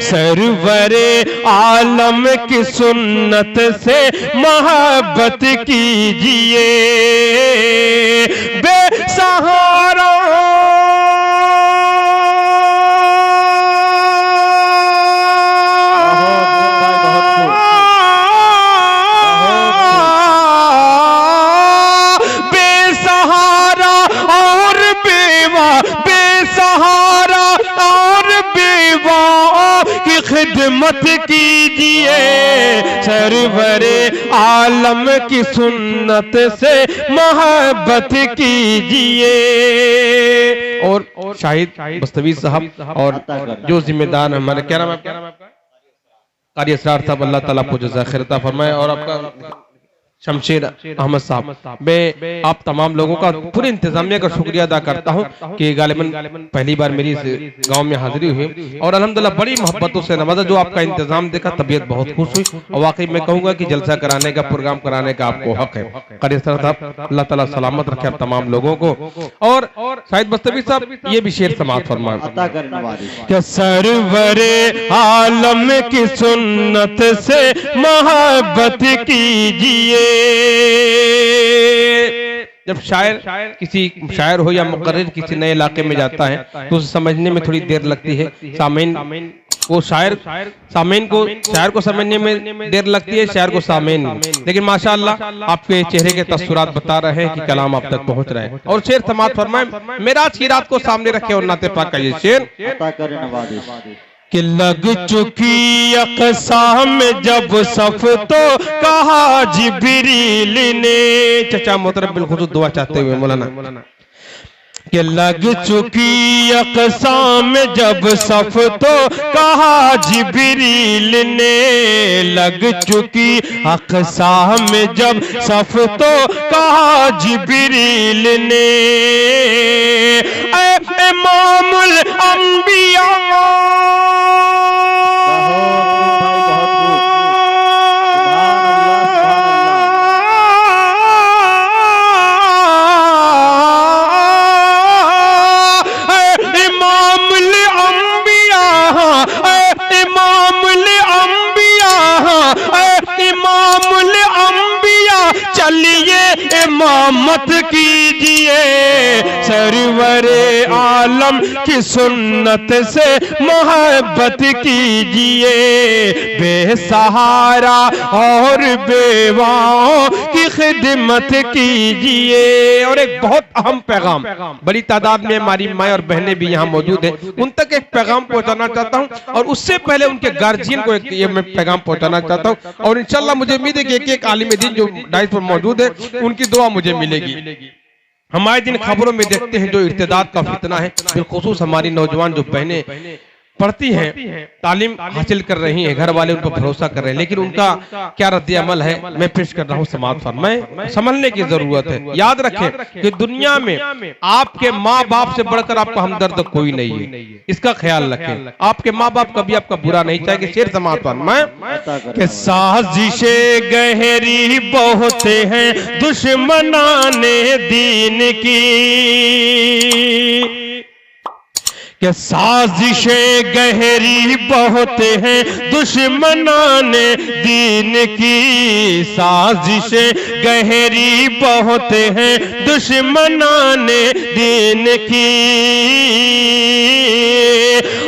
सरवरे आलम की सुन्नत से मोहब्बत कीजिए। बेसहारा खिदमत कीजिए। सरवरे आलम की सुन्नत से मोहब्बत कीजिए। और शाहिद बस्तवी साहब और जो जिम्मेदार हमारे, क्या नाम है आपका? कारी असरार साहब, अल्लाह ताला आपको जज़ा खैर अता फरमाए। और आपका शमशेर अहमद साहब, मैं आप तमाम लोगों का पूरे इंतजामिया का शुक्रिया अदा करता हूं कि गालिबन पहली बार मेरी इस गांव में हाजिरी हुई और अल्हम्दुलिल्लाह बड़ी मोहब्बतों से नवाजा। जो आपका इंतजाम देखा तबीयत बहुत खुश हुई और वाकई मैं कहूंगा कि जलसा कराने का, प्रोग्राम कराने का आपको हक है। कारी साहब, अल्लाह ताला सलामत रखे आप तमाम लोगों को। और शाहिद बस्तवी साहब ये भी शेर समाअत फरमाए। सरवरे आलम की सुन्नत से मोहब्बत कीजिए। जब शायर हो या मुकर्रिर किसी नए इलाके में जाता है तो उसे समझने में थोड़ी देर लगती है। सामीन को शायर को समझने में देर लगती है, शायर को सामीन। लेकिन माशाअल्लाह आपके चेहरे के तस्वीरात बता रहे हैं कि कलाम आप तक पहुंच रहा है। और शेर समाअत फरमाए। मेराज की रात को सामने रखे और नाते पाक का ये शेर कि लग चुकी अक़साम जब सफ तो कहा जिब्रील ने। चचा मोहतरम बिलखुसूस दुआ चाहते हुए मौलाना कि लग चुकी अक़साम जब सफ तो कहा जिब्रील ने। लग चुकी अक़साम जब सफ तो कहा जिब्रील ने। ऐ इमामुल अंबिया इमामत कीजिए। सरवरे आलम की सुन्नत से मोहब्बत कीजिए। बेसहारा और बेवाओं की खिदमत कीजिए। और एक बहुत अहम पैगाम, बड़ी तादाद में हमारी माएँ और बहनें भी यहाँ मौजूद हैं, उन तक एक पैगाम पहुँचाना चाहता हूँ। और उससे पहले उनके गार्जियन को ये मैं पैगाम पहुँचाना चाहता हूँ। और इंशाल्लाह मुझे उम्मीद है कि एक आलिम दीन जो डाइस पर मौजूद है उनकी दुआ मुझे मिलेगी। हमारे दिन खबरों में देखते हैं जो इर्तिदाद का फितना है, बिलखुसूस हमारी नौजवान जो बहनें पढ़ती हैं, तालीम हासिल कर रही हैं, घर वाले उन पर भरोसा कर रहे हैं, लेकिन उनका क्या रद्द अमल है मैं पेश कर रहा हूँ। समाअत फरमाएं। समझने की जरूरत है। याद रखें कि दुनिया में आपके माँ बाप से बढ़कर आपका हमदर्द कोई नहीं है, इसका ख्याल रखें। आपके माँ बाप कभी आपका बुरा नहीं चाहेंगे। शेर समाअत फरमाएं कि साजिशें गहरी बहुत हैं दुश्मनाने दीन की। कि साजिशें गहरी बहुत हैं दुश्मनाने दीन की। साजिशें गहरी बहुत हैं दुश्मनाने दीन की।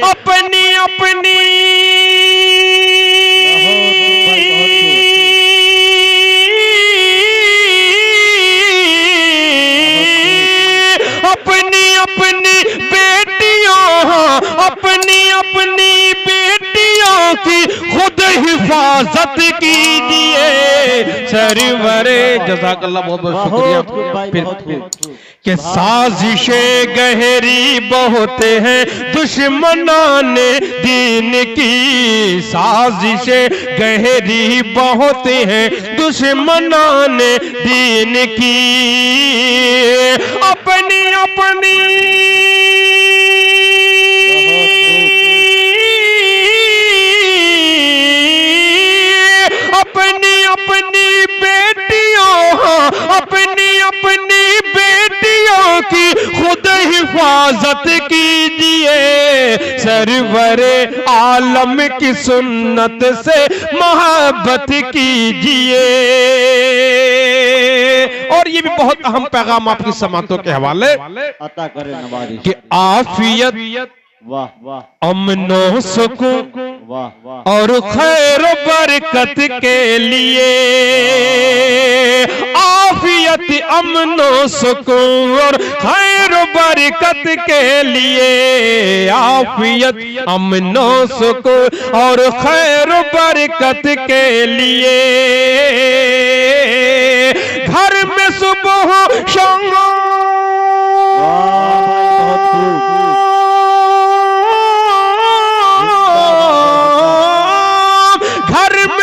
अपनी अपनी की खुद हिफाजत कीजिए। सरवरे जज़ाकल्लाह बहुत बहुत शुक्रिया। फिर कि साजिशें गहरी बहुत हैं दुश्मनाने दीन की। साजिशें गहरी बहुत हैं दुश्मनाने दीन की। अपनी अपनी हिफाजत कीजिए, सरवरे आलम की सुन्नत से मोहब्बत कीजिए। और ये भी बहुत अहम पैगाम आपकी समातों के हवाले अता करे नवाज़ कि आफियत, वाह वाह, अमनो सुकून वाह वाह, और खैर बरकत के लिए, आफियत अमनो सुकून और खैर बरकत के लिए, आफियत अमनो सुकून और खैर बरकत के लिए, घर में सुबह शाम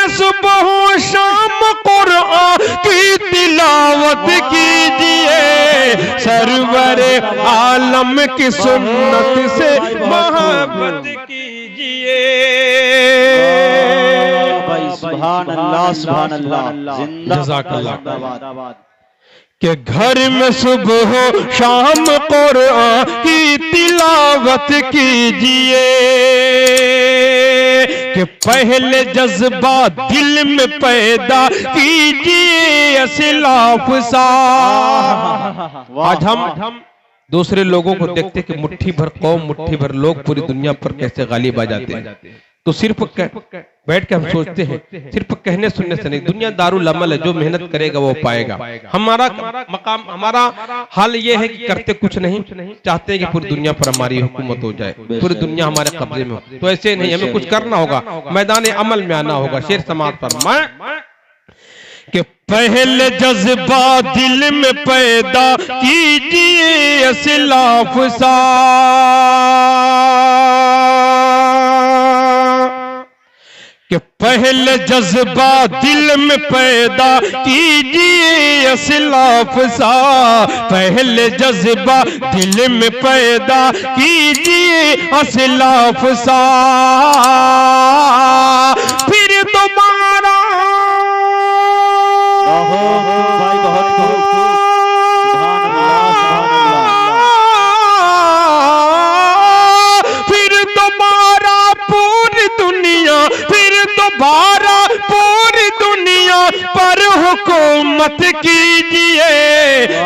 सुबह शाम कुरान की तिलावत कीजिए, सरवरे आलम की सुन्नत से मोहब्बत कीजिए। सुभान अल्लाह, सुभान अल्लाह, जज़ाकल्लाह। जिंदाबाद। कि घर में सुबह शाम कुरान की तिलावत कीजिए, कि पहले जज्बा दिल में पैदा कीजिए असलाफ सा। आज हम दूसरे लोगों को देखते कि मुट्ठी भर कौम, मुट्ठी भर लोग पूरी दुनिया पर कैसे गालिब आ जाते हैं, तो सिर्फ बैठ के हम सोचते हैं, सिर्फ कहने सुनने से नहीं, दुनिया दारुल अमल है, जो मेहनत करेगा वो पाएगा। हमारा मकाम, हमारा हाल ये है कि करते कुछ नहीं, चाहते हैं कि पूरी दुनिया पर हमारी हुकूमत हो जाए, पूरी दुनिया हमारे कब्जे में हो। तो ऐसे नहीं, हमें कुछ करना होगा, मैदान अमल में आना होगा। शेर समाज पर मैं कि पहले जज्बा दिल में पैदा कीजिए असलाफ सा, कि पहले जज्बा दिल में पैदा कीजिए असलाफ सा, पहले जज्बा दिल में पैदा कीजिए असलाफ सा, फिर दोबारा भाई बहुत खूब, सुभान अल्लाह, फिर दोबारा पूरी दुनिया, फिर दोबारा पूरी दुनिया पर हुकूमत कीजिए,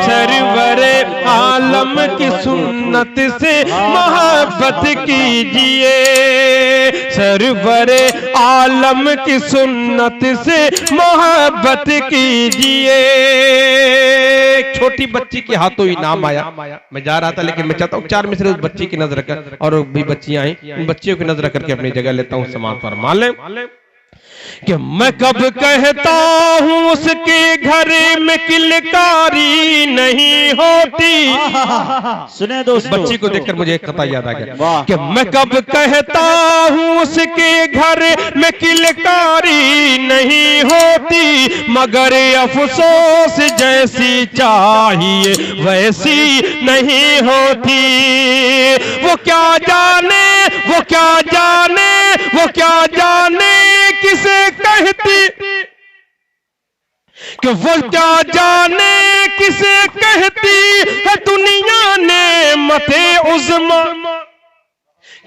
सरवरे आलम की सुन्नत से मोहब्बत कीजिए, सरवरे आलम की सुन्नत से मोहब्बत कीजिए। छोटी बच्ची के हाथों इनाम आया, मैं जा रहा था लेकिन मैं चाहता हूँ 4 मिसरे उस बच्ची की नजर कर, और भी बच्चियां आई, उन बच्चियों की नजर करके अपनी जगह लेता हूँ समाज पर। मान ले कि मैं कब कहता हूँ उसके घर में किलकारी नहीं होती। सुने दोस्तों, बच्ची को देखकर मुझे एक कथा याद आ गया वाह। कि मैं कब कहता हूँ उसके घर में किलकारी नहीं होती, मगर अफसोस जैसी चाहिए वैसी नहीं होती। वो क्या जाने, वो क्या जाने, वो क्या जाने किसे कहती, कि वो क्या जाने किसे कहती है दुनिया ने मते उज़्मा,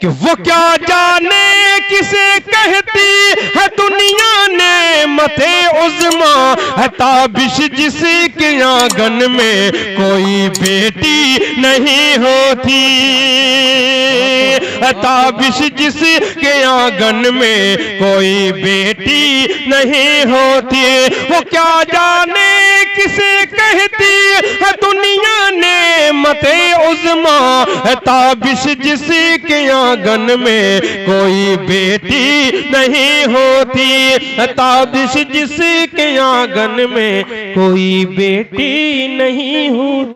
कि वो क्या जाने किसे कहती है दुनिया ने मते उज़्मा, है ताबिश जिसके आंगन में कोई बेटी नहीं होती, है ताबिश जिसके आंगन में कोई बेटी नहीं होती। वो क्या जाने किसे कहती है दुनिया ने मते उज़्मा, है ताबिश जिसके आंगन में कोई बेटी नहीं होती, है ताबिश जिसके आंगन में कोई बेटी नहीं होती।